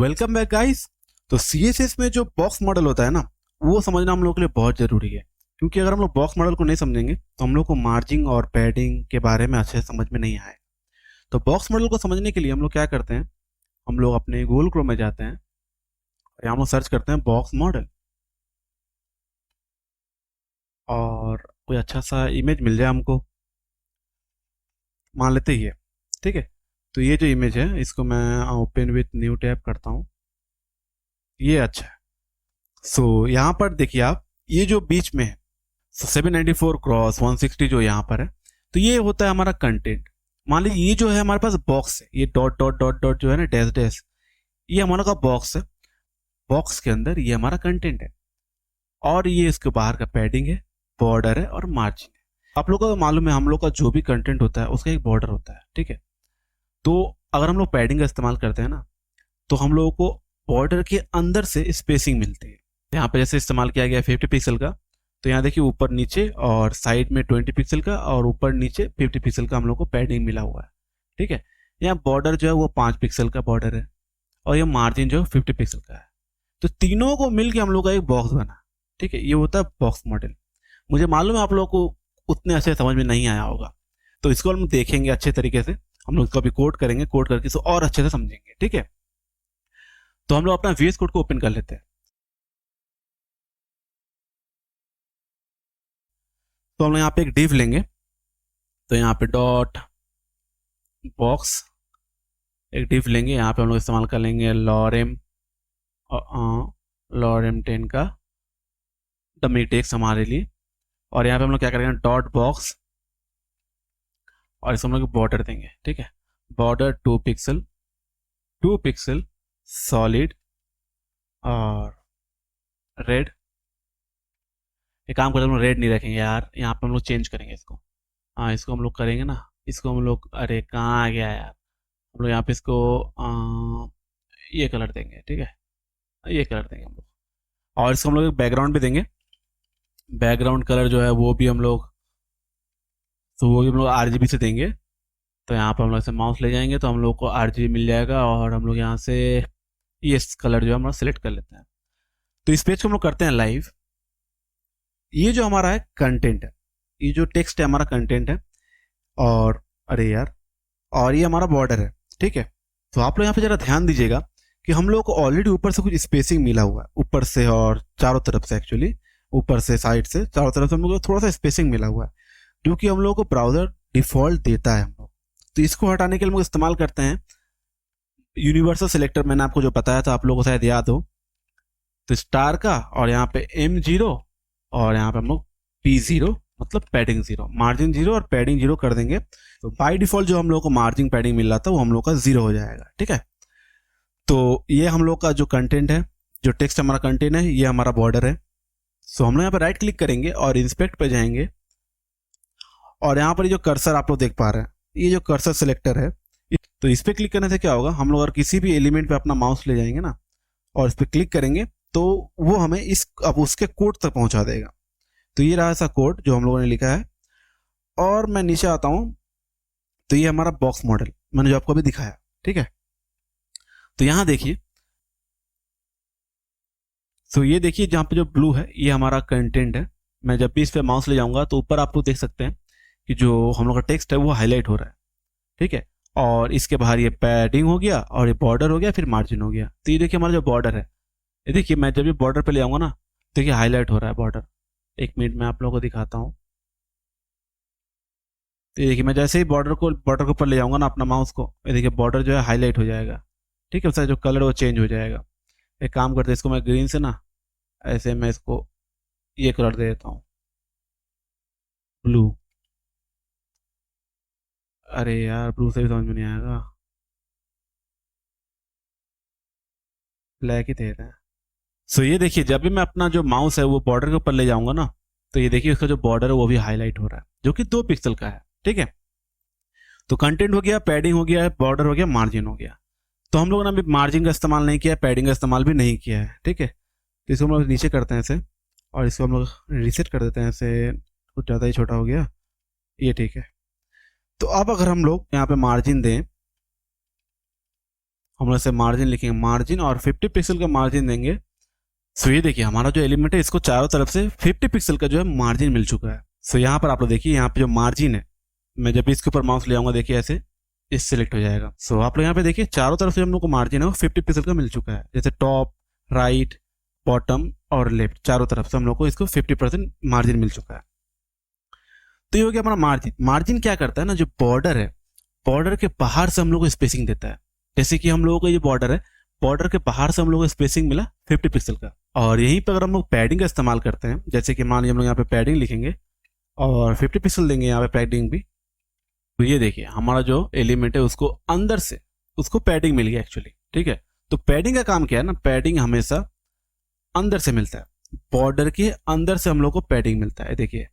Welcome back guys. तो CSS में जो बॉक्स मॉडल होता है ना, वो समझना हम लोग के लिए बहुत ज़रूरी है, क्योंकि अगर हम लोग बॉक्स मॉडल को नहीं समझेंगे तो हम लोग को मार्जिन और पैडिंग के बारे में अच्छे से समझ में नहीं आए। तो बॉक्स मॉडल को समझने के लिए हम लोग क्या करते हैं, हम लोग अपने गूगल क्रोम में जाते हैं और यहाँ हम लोग सर्च करते हैं बॉक्स मॉडल, और कोई अच्छा सा इमेज मिल जाए हमको, मान लेते ही है। ठीक है, तो ये जो इमेज है इसको मैं ओपन विथ न्यू टैब करता हूँ। ये अच्छा है। यहाँ पर देखिए आप, ये जो बीच में है 794 क्रॉस 160 जो यहाँ पर है, तो ये होता है हमारा कंटेंट। मान लीजिए ये जो है हमारे पास बॉक्स है, ये डॉट डॉट डॉट डॉट जो है ना, डैश डैश, ये हमारा का बॉक्स है। बॉक्स के अंदर ये हमारा कंटेंट है, और ये इसके बाहर का पैडिंग है, बॉर्डर है और मार्जिन है। आप लोगों को मालूम है, हम लोग का जो भी कंटेंट होता है उसका एक बॉर्डर होता है। ठीक है, तो अगर हम लोग पैडिंग का इस्तेमाल करते हैं ना, तो हम लोगों को बॉर्डर के अंदर से स्पेसिंग मिलती है। यहाँ पे जैसे इस्तेमाल किया गया 50 पिक्सल का, तो यहाँ देखिए ऊपर नीचे और साइड में 20 पिक्सल का और ऊपर नीचे 50 पिक्सल का हम लोग को पैडिंग मिला हुआ है। ठीक है, यहाँ बॉर्डर जो है वो 5 पिक्सल का बॉर्डर है, और ये मार्जिन जो है 50 पिक्सल का है। तो तीनों को मिलकर हम लोग का एक बॉक्स बना। ठीक है, ये होता है बॉक्स मॉडल। मुझे मालूम है आप लोगों को उतने अच्छे समझ में नहीं आया होगा, तो इसको हम देखेंगे अच्छे तरीके से। हम लोग इसको अभी कोड करेंगे, कोड करके इसको और अच्छे से समझेंगे। ठीक है, तो हम लोग अपना VS कोड को ओपन कर लेते हैं। तो हम लोग यहाँ पे एक डिव लेंगे, तो यहाँ पे डॉट बॉक्स एक डिव लेंगे। यहाँ पे हम लोग इस्तेमाल कर लेंगे लॉरेम 10 का डमी टेक्स्ट हमारे लिए। और यहाँ पे हम लोग क्या करेंगे, डॉट बॉक्स, और इसको हम लोग बॉर्डर देंगे। ठीक है, बॉर्डर 2 पिक्सल सॉलिड और रेड। एक काम करते हैं, हम लोग रेड नहीं रखेंगे यार, यहाँ पे हम लोग चेंज करेंगे इसको। हाँ, इसको हम लोग करेंगे ना, इसको हम लोग, अरे कहाँ आ गया यार, हम लोग यहाँ पे इसको ये कलर देंगे। ठीक है, ये कलर देंगे हम लोग, और इसको हम लोग एक बैकग्राउंड भी देंगे। बैकग्राउंड कलर जो है वो भी हम लोग, तो वो भी हम लोग RGB से देंगे। तो यहाँ पर हम लोग ऐसे माउस ले जाएंगे तो हम लोग को RGB मिल जाएगा, और हम लोग यहाँ से ये कलर जो है हम लोग सेलेक्ट कर लेते हैं। तो इस पेज को हम लोग करते हैं लाइव। ये जो हमारा है कंटेंट है, ये जो टेक्स्ट है हमारा कंटेंट है, और अरे यार, और ये हमारा बॉर्डर है। ठीक है, तो आप लोग यहाँ पे जरा ध्यान दीजिएगा कि हम लोग को ऑलरेडी ऊपर से कुछ स्पेसिंग मिला हुआ है, ऊपर से और चारों तरफ से, एक्चुअली ऊपर से साइड से चारों तरफ से हम लोग को थोड़ा सा स्पेसिंग मिला हुआ है, जो कि हम लोग को ब्राउजर डिफॉल्ट देता है हम लोग। तो इसको हटाने के लिए हम लोग इस्तेमाल करते हैं यूनिवर्सल सिलेक्टर। मैंने आपको जो बताया था, आप लोगों को शायद याद हो, तो स्टार का, और यहाँ पे M0, और यहाँ पे हम लोग P0 मतलब पैडिंग 0, मार्जिन 0 और पैडिंग 0 कर देंगे। तो बाय डिफॉल्ट जो हम लोग को मार्जिन पैडिंग मिल रहा था वो हम लोग का 0 हो जाएगा। ठीक है, तो ये हम लोग का जो कंटेंट है, जो टेक्स्ट हमारा कंटेंट है, ये हमारा बॉर्डर है। सो हम लोग यहाँ पर राइट क्लिक करेंगे और इंस्पेक्ट पे जाएंगे, और यहाँ पर जो कर्सर आप लोग देख पा रहे हैं, ये जो कर्सर सिलेक्टर है, तो इस पर क्लिक करने से क्या होगा, हम लोग अगर किसी भी एलिमेंट पे अपना माउस ले जाएंगे ना और इस पर क्लिक करेंगे, तो वो हमें अब उसके कोड तक पहुंचा देगा। तो ये रहा ऐसा कोड जो हम लोगों ने लिखा है। और मैं नीचे आता हूं, तो ये हमारा बॉक्स मॉडल मैंने जो आपको अभी दिखाया। ठीक है, तो यहां देखिए, तो ये देखिए जहां पे जो ब्लू है ये हमारा कंटेंट है। मैं जब भी इस पे माउस ले जाऊंगा तो ऊपर आप लोग देख सकते हैं कि जो हम लोग का टेक्स्ट है वो हाईलाइट हो रहा है। ठीक है, और इसके बाहर ये पैडिंग हो गया, और ये बॉर्डर हो गया, फिर मार्जिन हो गया। तो ये देखिए हमारा जो बॉर्डर है, ये देखिए मैं जब ये बॉर्डर पे ले आऊंगा ना, देखिए हाईलाइट हो रहा है बॉर्डर। एक मिनट में आप लोगों को दिखाता हूँ। तो ये देखिए मैं जैसे ही बॉर्डर के ऊपर ले जाऊंगा ना अपना माउस को, ये देखिए बॉर्डर जो है हाईलाइट हो जाएगा। ठीक है, उसका जो कलर वो चेंज हो जाएगा। एक काम करते हैं, इसको मैं ग्रीन से ना, ऐसे मैं इसको ये कलर दे देता हूँ, ब्लू। अरे यार, ब्लू से भी समझ में नहीं आएगा, ब्लैक ही दे रहे हैं। सो ये देखिए जब भी मैं अपना जो माउस है वो बॉर्डर के ऊपर ले जाऊंगा ना, तो ये देखिए उसका जो बॉर्डर है वो भी हाईलाइट हो रहा है, जो कि 2 पिक्सल का है। ठीक है, तो कंटेंट हो गया, पैडिंग हो गया, बॉर्डर हो गया, मार्जिन हो गया। तो हम लोगों ने अभी मार्जिन का इस्तेमाल नहीं किया, पैडिंग का इस्तेमाल भी नहीं किया है। ठीक है, तो इसको हम लोग नीचे करते हैं ऐसे, और इसको हम लोग रिसेट कर देते हैं ऐसे, कुछ ज़्यादा ही छोटा हो गया ये। ठीक है, तो अब अगर हम लोग यहाँ पे मार्जिन दें, हम लोग इसे मार्जिन लिखेंगे, मार्जिन और 50 पिक्सल का मार्जिन देंगे। सो ये देखिए हमारा जो एलिमेंट है इसको चारों तरफ से 50 पिक्सल का जो है मार्जिन मिल चुका है। सो यहाँ पर आप लोग देखिए यहाँ पे जो मार्जिन है, मैं जब भी इसके ऊपर माउस ले आऊंगा देखिए ऐसे इस सिलेक्ट हो जाएगा। सो आप लोग यहाँ पे देखिए चारों तरफ से हम लोग को मार्जिन है वो 50 पिक्सल का मिल चुका है, जैसे टॉप, राइट, बॉटम और लेफ्ट, चारों तरफ से हम लोग को इसको 50% मार्जिन मिल चुका है। तो ये हो गया हमारा मार्जिन। मार्जिन क्या करता है ना, जो बॉर्डर है, बॉर्डर के बाहर से हम लोग को स्पेसिंग देता है। जैसे कि हम लोगों को ये बॉर्डर है, बॉर्डर के बाहर से हम लोग को स्पेसिंग मिला 50 पिक्सल का। और यहीं पर अगर हम लोग पैडिंग का इस्तेमाल करते हैं, जैसे कि मान लीजिए हम लोग यहाँ पे पैडिंग लिखेंगे और 50 पिक्सल देंगे यहाँ पे पैडिंग भी, तो ये देखिए हमारा जो एलिमेंट है उसको अंदर से उसको पैडिंग मिल गया एक्चुअली। ठीक है, तो पैडिंग का काम क्या है ना, पैडिंग हमेशा अंदर से मिलता है, बॉर्डर के अंदर से हम लोग को पैडिंग मिलता है। देखिए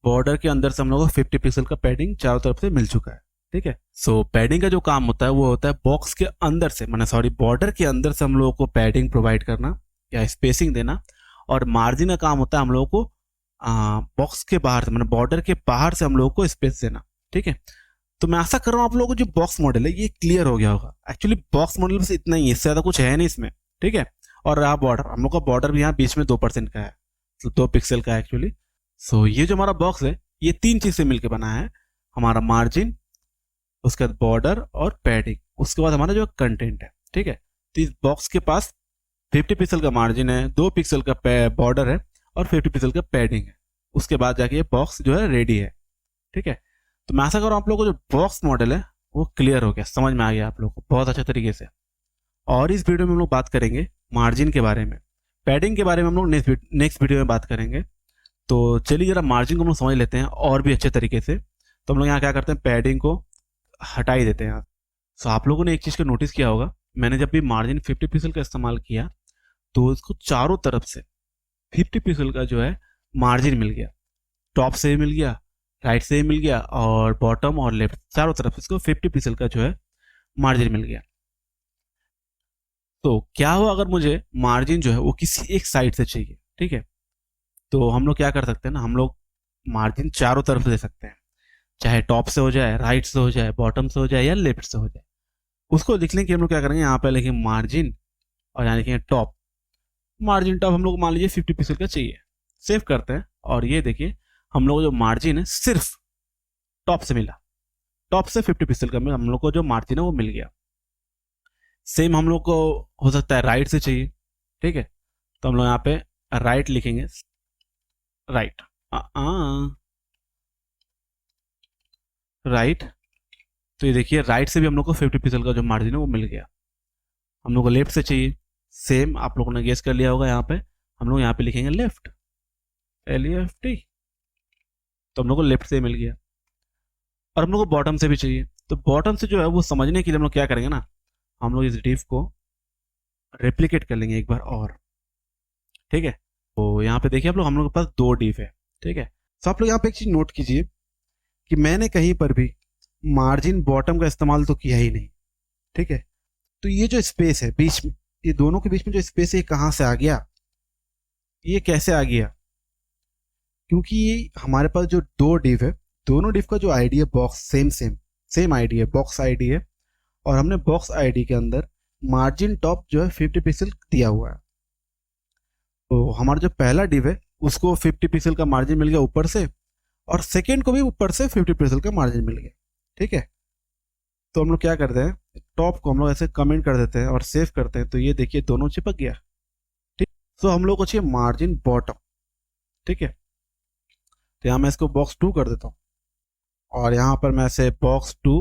बॉर्डर के अंदर से हम लोग को 50 पिक्सल का पैडिंग चारों तरफ से मिल चुका है। ठीक है, सो पैडिंग का जो काम होता है वो होता है बॉक्स के अंदर से, मैंने सॉरी बॉर्डर के अंदर से हम लोगों को पैडिंग प्रोवाइड करना या स्पेसिंग देना। और मार्जिन का काम होता है हम लोगों को बॉक्स के बाहर से, मैंने बॉर्डर के बाहर से हम लोगों को स्पेस देना। ठीक है, तो मैं आशा कर रहा हूँ आप लोगों को जो बॉक्स मॉडल है ये क्लियर हो गया होगा। एक्चुअली बॉक्स मॉडल बस इतना ही है, इससे ज्यादा कुछ है नहीं इसमें। ठीक है, और रहा बॉर्डर, हम लोग का बॉर्डर भी यहाँ बीच में 2% का है, तो 2 पिक्सल का है एक्चुअली। सो ये जो हमारा बॉक्स है ये 3 चीज से मिलकर बना है, हमारा मार्जिन, उसके बाद बॉर्डर और पैडिंग, उसके बाद हमारा जो कंटेंट है। ठीक है, तो इस बॉक्स के पास 50 पिक्सल का मार्जिन है, 2 पिक्सल का बॉर्डर है और 50 पिक्सल का पैडिंग है। उसके बाद जाके ये बॉक्स जो है रेडी है। ठीक है, तो मैं आशा कर रहा हूँ आप लोगों को जो बॉक्स मॉडल है वो क्लियर हो गया, समझ में आ गया आप लोगों को बहुत अच्छे तरीके से। और इस वीडियो में हम लोग बात करेंगे मार्जिन के बारे में, पैडिंग के बारे में हम लोग नेक्स्ट वीडियो में बात करेंगे। तो चलिए जरा मार्जिन को हम लोग समझ लेते हैं और भी अच्छे तरीके से। तो हम लोग यहाँ क्या करते हैं, पैडिंग को हटा ही देते हैं। सो आप लोगों ने एक चीज़ को नोटिस किया होगा, मैंने जब भी मार्जिन 50 पिक्सल का इस्तेमाल किया तो इसको चारों तरफ से 50 पिक्सल का जो है मार्जिन मिल गया, टॉप से भी मिल गया, राइट से भी मिल गया और बॉटम और लेफ्ट चारों तरफ इसको 50 पिक्सल का जो है मार्जिन मिल गया। तो क्या हो अगर मुझे मार्जिन जो है वो किसी एक साइड से चाहिए। ठीक है, तो हम लोग क्या कर सकते हैं ना, हम लोग मार्जिन चारों तरफ से दे सकते हैं, चाहे टॉप से हो जाए, राइट से हो जाए, बॉटम से हो जाए या लेफ्ट से हो जाए। उसको लिखने के हम लोग क्या करेंगे, यहाँ पे लिखेंगे मार्जिन और यहाँ लिखेंगे टॉप। मार्जिन टॉप हम लोग मान लीजिए 50 पिक्सल का चाहिए, सेव करते हैं और ये देखिए हम लोग जो मार्जिन है सिर्फ टॉप से मिला, टॉप से 50 पिक्सल का हम लोग को जो मार्जिन है वो मिल गया। सेम हम लोग को हो सकता है राइट से चाहिए। ठीक है, तो हम लोग यहाँ पे राइट लिखेंगे, राइट राइट, तो ये देखिए राइट से भी हम लोग को 50 पिक्सल का जो मार्जिन है वो मिल गया। हम लोग को लेफ्ट से चाहिए, सेम आप लोगों ने गेस कर लिया होगा, यहाँ पे हम लोग यहाँ पे लिखेंगे लेफ्ट, LEFT, तो हम लोग को लेफ्ट से मिल गया। और हम लोग को बॉटम से भी चाहिए, तो बॉटम से जो है वो समझने के लिए हम लोग क्या करेंगे ना, हम लोग इस डिफ को रेप्लिकेट कर लेंगे एक बार और। ठीक है, तो यहाँ पे देखिए आप लोग हम लोग के पास 2 डिफ है। ठीक है, तो आप लोग यहाँ पे एक चीज नोट कीजिए कि मैंने कहीं पर भी मार्जिन बॉटम का इस्तेमाल तो किया ही नहीं। ठीक है, तो ये जो स्पेस है बीच में, ये दोनों के बीच में जो स्पेस है ये कहाँ से आ गया, ये कैसे आ गया, क्योंकि ये हमारे पास जो 2 डिव है, दोनों डिव का जो आईडी है बॉक्स सेम आईडी है, बॉक्स आईडी है, और हमने बॉक्स आईडी के अंदर मार्जिन टॉप जो है 50 पिक्सल दिया हुआ है। तो हमारा जो पहला डिव है उसको 50 पिक्सल का मार्जिन मिल गया ऊपर से, और सेकेंड को भी ऊपर से 50 पिक्सल का मार्जिन मिल गया। ठीक है, तो हम लोग क्या करते हैं, टॉप को हम लोग ऐसे कमेंट कर देते हैं और सेव करते हैं, तो ये देखिए दोनों चिपक गया। ठीक, तो हम लोग को चाहिए मार्जिन बॉटम। ठीक है, तो यहाँ मैं इसको बॉक्स 2 कर देता हूँ और यहाँ पर मैं ऐसे बॉक्स 2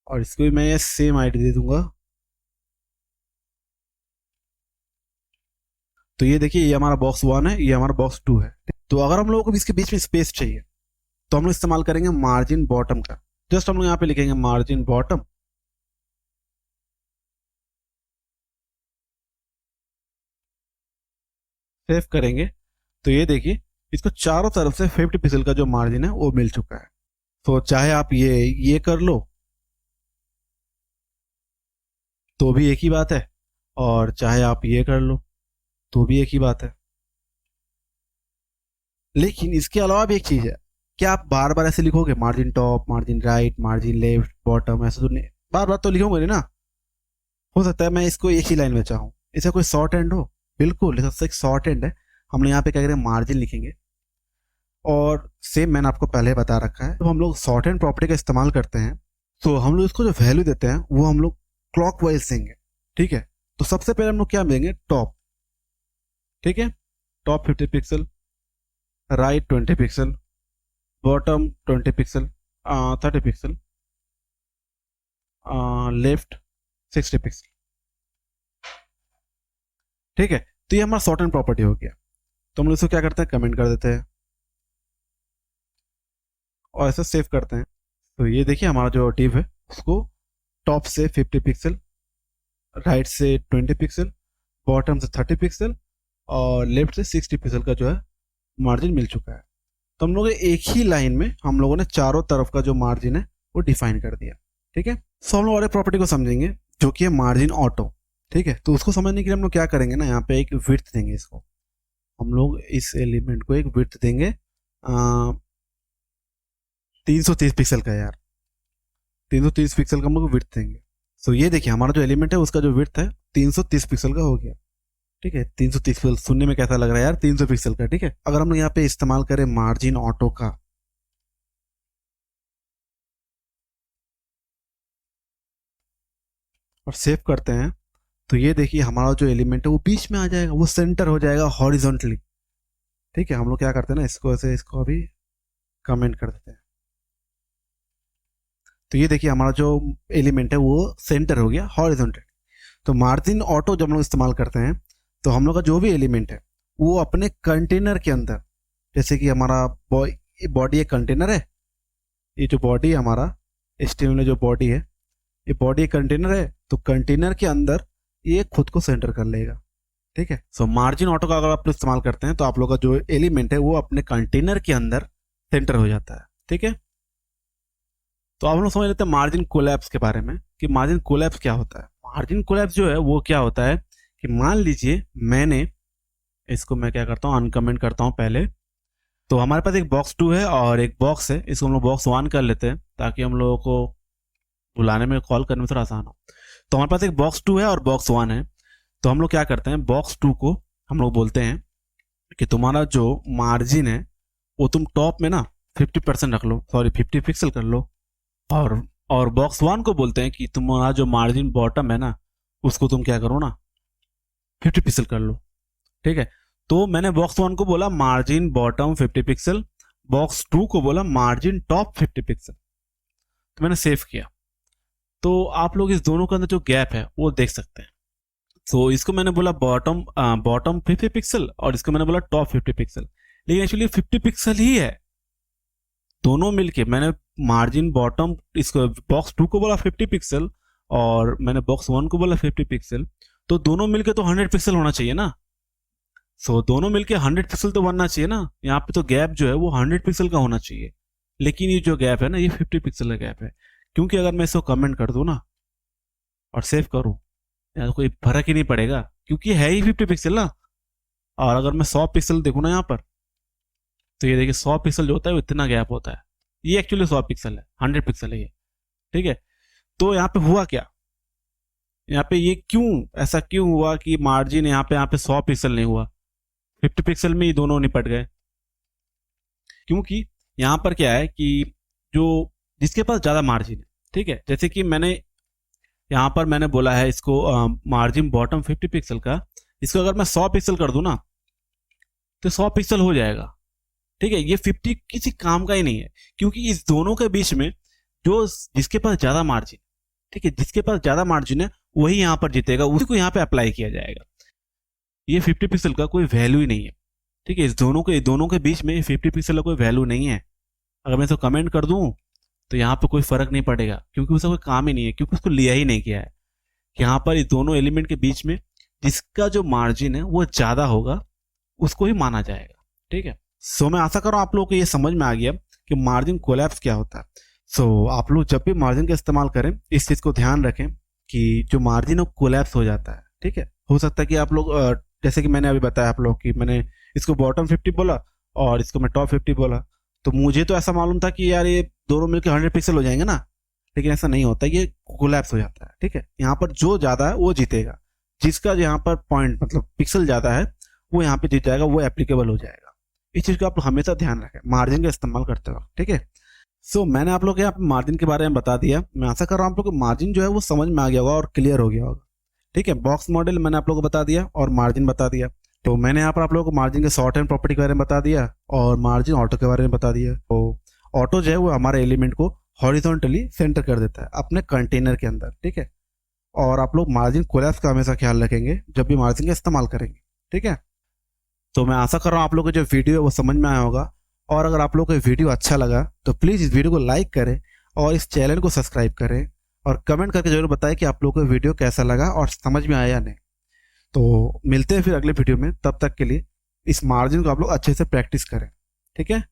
और इसको भी मैं ये सेम आईडी दे दूंगा। तो ये देखिए ये हमारा बॉक्स 1 है, ये हमारा बॉक्स 2 है। तो अगर हम लोगों को इसके बीच में स्पेस चाहिए तो हम लोग इस्तेमाल करेंगे मार्जिन बॉटम का। जस्ट हम लोग यहाँ पे लिखेंगे मार्जिन बॉटम, सेव करेंगे, तो ये देखिए इसको चारों तरफ से 50 पिक्सल का जो मार्जिन है वो मिल चुका है। तो चाहे आप ये कर लो तो भी एक ही बात है, और चाहे आप ये कर लो तो भी एक ही बात है। लेकिन इसके अलावा भी एक चीज है, क्या आप बार बार ऐसे लिखोगे margin top, margin right, margin left, bottom, ऐसे तो नहीं, बार बार तो लिखोगे नहीं ना। हो सकता है मैं इसको एक ही लाइन में चाहूँ, इसका कोई शॉर्ट एंड हो, बिल्कुल इसका एक शॉर्ट एंड है। हम यहाँ पे क्या करेंगे, मार्जिन लिखेंगे। और सेम मैंने आपको पहले बता रखा है, तो हम लोग शॉर्ट एंड प्रॉपर्टी का इस्तेमाल करते हैं, तो हम लोग इसको जो वैल्यू देते हैं वो हम लोग क्लॉकवाइज देंगे। ठीक है, तो सबसे पहले हम लोग क्या देंगे, टॉप। ठीक है, top 50 pixel, right 20 pixel, bottom 20 pixel, 30 pixel, left 60 pixel. ठीक है, तो ये हमारा शॉर्ट एंड प्रॉपर्टी हो गया। तो हम लोग इसको क्या करते हैं, कमेंट कर देते हैं और ऐसे सेव करते हैं। तो ये देखिए हमारा जो डिव है उसको टॉप से 50 पिक्सल, राइट से 20 पिक्सल, बॉटम से 30 पिक्सल और लेफ्ट से 60 पिक्सल का जो है मार्जिन मिल चुका है। तो हम लोग एक ही लाइन में हम लोगों ने चारों तरफ का जो मार्जिन है वो डिफाइन कर दिया। ठीक है, सो हम लोग और एक प्रॉपर्टी को समझेंगे जो कि है मार्जिन ऑटो। ठीक है, तो उसको समझने के लिए हम लोग क्या करेंगे ना, यहाँ पे एक विड्थ देंगे इसको, हम लोग इस एलिमेंट को एक विड्थ देंगे 330 पिक्सल का, यार 330 पिक्सल का हम लोग विड्थ देंगे। सो ये देखिए हमारा जो एलिमेंट है उसका जो विड्थ है 330 पिक्सल का हो गया। ठीक है, 330 पिक्सल सुनने में कैसा लग रहा है यार, 300 पिक्सल का। ठीक है, अगर हम लोग यहाँ पे इस्तेमाल करें मार्जिन ऑटो का, और सेव करते हैं, तो ये देखिए हमारा जो एलिमेंट है वो बीच में आ जाएगा, वो सेंटर हो जाएगा हॉरिजॉन्टली। ठीक है, हम लोग क्या करते हैं ना, इसको ऐसे इसको अभी कमेंट कर देते हैं। तो ये देखिए हमारा जो एलिमेंट है वो सेंटर हो गया हॉरिजॉन्टली। तो मार्जिन ऑटो जब हम लोग इस्तेमाल करते हैं तो हम लोग का जो भी एलिमेंट है वो अपने कंटेनर के अंदर, जैसे कि हमारा बॉडी एक कंटेनर है, ये जो बॉडी है हमारा HTML में जो बॉडी है, ये बॉडी एक कंटेनर है, तो कंटेनर के अंदर ये खुद को सेंटर कर लेगा। ठीक है, सो मार्जिन ऑटो का अगर आप लोग इस्तेमाल करते हैं तो आप लोग का जो एलिमेंट है वो अपने कंटेनर के अंदर सेंटर हो जाता है। ठीक है, तो आप लोग समझ लेते हैं मार्जिन कोलैप्स के बारे में कि मार्जिन कोलैप्स क्या होता है। मार्जिन कोलैप्स जो है वो क्या होता है कि मान लीजिए मैंने इसको, मैं क्या करता हूँ, अनकमेंट करता हूँ पहले। तो हमारे पास एक बॉक्स 2 है और एक बॉक्स है, इसको हम लोग बॉक्स 1 कर लेते हैं ताकि हम लोगों को बुलाने में, कॉल करने में थोड़ा आसान हो। तो हमारे पास एक बॉक्स 2 है और बॉक्स 1 है। तो हम लोग क्या करते हैं, बॉक्स 2 को हम लोग बोलते हैं कि तुम्हारा जो मार्जिन है वो तुम टॉप में ना 50% रख लो, सॉरी 50 पिक्सल कर लो। और बॉक्स 1 को बोलते हैं कि तुम्हारा जो मार्जिन बॉटम है ना उसको तुम क्या करो ना 50 पिक्सल कर लो। ठीक है, तो मैंने बॉक्स 1 को बोला मार्जिन बॉटम 50 पिक्सल, बॉक्स 2 को बोला मार्जिन टॉप 50 पिक्सल। तो मैंने सेव किया, तो आप लोग इस दोनों के अंदर जो गैप है वो देख सकते हैं। तो इसको मैंने बोला बॉटम 50 पिक्सल और इसको मैंने बोला टॉप 50 पिक्सल, लेकिन एक्चुअली 50 पिक्सल ही है दोनों मिलके। मैंने मार्जिन बॉटम, इसको बॉक्स 2 को बोला 50 पिक्सल और मैंने बॉक्स 1 को बोला 50 पिक्सल, तो दोनों मिलके तो 100 पिक्सल होना चाहिए ना। सो दोनों मिलके 100 पिक्सल तो बनना चाहिए ना। यहाँ पे तो गैप जो है वो 100 पिक्सल का होना चाहिए, लेकिन ये जो गैप है ना ये 50 पिक्सल का गैप है। क्योंकि अगर मैं इसको कमेंट कर दूं ना और सेव करूं, यार कोई फर्क ही नहीं पड़ेगा क्योंकि है ही 50 पिक्सल ना। और अगर मैं 100 पिक्सल देखूं ना यहाँ पर, तो ये देखिए 100 पिक्सल जो होता है वो इतना गैप होता है, ये एक्चुअली 100 पिक्सल है, 100 पिक्सल है ये। ठीक है, तो यहाँ पे हुआ क्या, यहाँ पे ये क्यों, ऐसा क्यों हुआ कि मार्जिन यहाँ पे 100 पिक्सल नहीं हुआ, 50 पिक्सल में ही दोनों निपट गए। क्योंकि यहाँ पर क्या है कि जो जिसके पास ज्यादा मार्जिन है, ठीक है, जैसे कि मैंने यहाँ पर मैंने बोला है इसको मार्जिन बॉटम 50 पिक्सल का, इसको अगर मैं 100 पिक्सल कर दूं ना तो 100 पिक्सल हो जाएगा। ठीक है, ये 50 किसी काम का ही नहीं है, क्योंकि इस दोनों के बीच में जो जिसके पास ज्यादा मार्जिन, ठीक है, जिसके पास ज्यादा मार्जिन है वही यहाँ पर जीतेगा, उसी को यहाँ पे अप्लाई किया जाएगा। ये 50 पिक्सल का कोई वैल्यू ही नहीं है। ठीक है, इस दोनों के बीच में 50 पिक्सल का कोई वैल्यू नहीं है। अगर मैं इसको कमेंट कर दूं तो यहाँ पे कोई फर्क नहीं पड़ेगा, क्योंकि उसका कोई काम ही नहीं है, क्योंकि उसको लिया ही नहीं गया है। यहाँ पर इस दोनों एलिमेंट के बीच में जिसका जो मार्जिन है वो ज्यादा होगा उसको ही माना जाएगा। ठीक है, सो मैं आशा कर रहा हूँ आप लोगों को ये समझ में आ गया कि मार्जिन कोलैप्स क्या होता है। सो आप लोग जब भी मार्जिन का इस्तेमाल करें इस चीज को ध्यान रखें कि जो मार्जिन है कोलैप्स हो जाता है। ठीक है, हो सकता है कि आप लोग जैसे कि मैंने अभी बताया आप लोग कि मैंने इसको बॉटम 50 बोला और इसको मैं टॉप 50 बोला, तो मुझे तो ऐसा मालूम था कि यार ये दोनों मिलकर 100 पिक्सल हो जाएंगे ना, लेकिन ऐसा नहीं होता, ये कोलैप्स हो जाता है। ठीक है, यहाँ पर जो ज़्यादा है वो जीतेगा, जिसका यहाँ पर पॉइंट मतलब पिक्सल ज़्यादा है वो यहाँ पे जीत जाएगा, वो एप्लीकेबल हो जाएगा। इस चीज़ का आप हमेशा ध्यान रखें मार्जिन का इस्तेमाल करते वक्त। ठीक है, सो मैंने आप लोग को यहाँ पे मार्जिन के बारे में बता दिया। मैं आशा कर रहा हूँ आप लोग को मार्जिन जो है वो समझ में आ गया होगा और क्लियर हो गया होगा। ठीक है, बॉक्स मॉडल मैंने आप लोगों को बता दिया और मार्जिन बता दिया। तो मैंने यहाँ पर आप लोगों को मार्जिन के शॉर्ट हैंड प्रॉपर्टी के बारे में बता दिया और मार्जिन ऑटो के बारे में बता दिया। तो ऑटो जो है वो हमारे एलिमेंट को हॉरिजॉन्टली सेंटर कर देता है अपने कंटेनर के अंदर। ठीक है, और आप लोग मार्जिन कोलैप्स का हमेशा ख्याल रखेंगे जब भी मार्जिन का इस्तेमाल करेंगे। ठीक है, तो मैं आशा कर रहा हूँ आप लोग को जो वीडियो है वो समझ में आया होगा, और अगर आप लोग को वीडियो अच्छा लगा तो प्लीज़ इस वीडियो को लाइक करें और इस चैनल को सब्सक्राइब करें और कमेंट करके जरूर बताएं कि आप लोग को वीडियो कैसा लगा और समझ में आया या नहीं। तो मिलते हैं फिर अगले वीडियो में, तब तक के लिए इस मार्जिन को आप लोग अच्छे से प्रैक्टिस करें। ठीक है।